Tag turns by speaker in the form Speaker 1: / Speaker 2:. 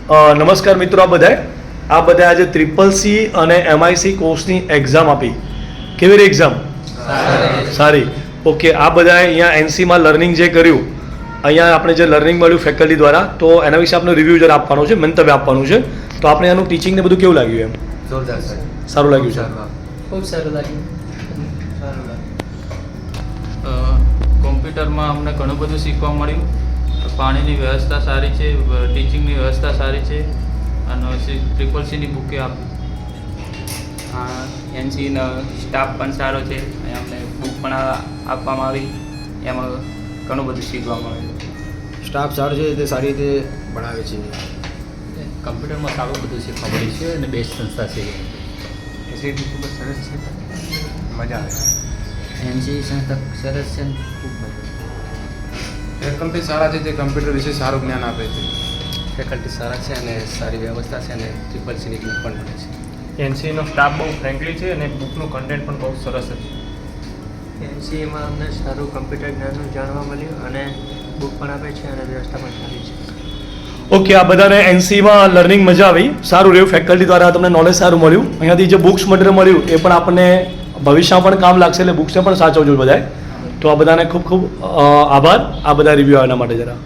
Speaker 1: નમસ્કાર મિત્રો, આ બધા આજે CCC અને MIC કોર્સની એક્ઝામ આપી. કેવી રહી એક્ઝામ? સારી. ઓકે, આ બધા અહીંયા NCમાં લર્નિંગ જે કર્યું, અહીંયા આપણે જે લર્નિંગ મળ્યું ફેકલ્ટી દ્વારા, તો એના વિશે આપણે રિવ્યૂ જરા આપવાનો છે, મંતવ્ય આપવાનું છે. તો આપણે એનું ટીચિંગ ને બધું કેવું લાગ્યું? એમ
Speaker 2: જોરદાર સર.
Speaker 1: સારું લાગ્યું છે?
Speaker 3: ખૂબ સારું લાગ્યું.
Speaker 4: કોમ્પ્યુટરમાં અમને ઘણું બધું શીખવા મળ્યું. પાણીની વ્યવસ્થા સારી છે, ટીચિંગની વ્યવસ્થા સારી છે અને CCCની બુકે આપી.
Speaker 5: NCનો સ્ટાફ પણ સારો છે. અમને બુક પણ આપવામાં આવી, એમાં ઘણું બધું શીખવા મળ્યું.
Speaker 2: સ્ટાફ સારો છે, તે સારી રીતે ભણાવે છે.
Speaker 3: કમ્પ્યુટરમાં સારું બધું શીખવા મળ્યું છે અને બેસ્ટ સંસ્થા છે.
Speaker 2: ખૂબ જ સરસ છે, મજા આવે છે.
Speaker 5: NC સંસ્થા સરસ છે, ખૂબ મજા.
Speaker 2: ફેકલ્ટી સારા છે, તે કમ્પ્યુટર વિશે સારું જ્ઞાન આપે છે.
Speaker 3: ફેકલ્ટી સારા છે અને સારી વ્યવસ્થા છે અને CCCની બુક પણ મળે છે.
Speaker 6: NCનો સ્ટાફ બહુ ફ્રેન્કલી છે અને બુકનું કન્ટેન્ટ પણ બહુ સરસ છે.
Speaker 7: NCમાં અમને સારું કમ્પ્યુટર જ્ઞાનનું જાણવા મળ્યું અને બુક પણ આપે છે અને વ્યવસ્થા પણ સારી છે.
Speaker 1: ઓકે, આ બધાને NCમાં લર્નિંગ મજા આવી, સારું રહ્યું. ફેકલ્ટી દ્વારા તમને નોલેજ સારું મળ્યું. અહીંયાથી જે બુક્સ મટીરિયલ મળ્યું એ પણ આપણને ભવિષ્યમાં પણ કામ લાગશે, એટલે બુક્સને પણ સાચવજો બધાએ. તો આ બધાને ખૂબ ખૂબ આભાર આ બધા રિવ્યૂ આવવાના માટે. જરા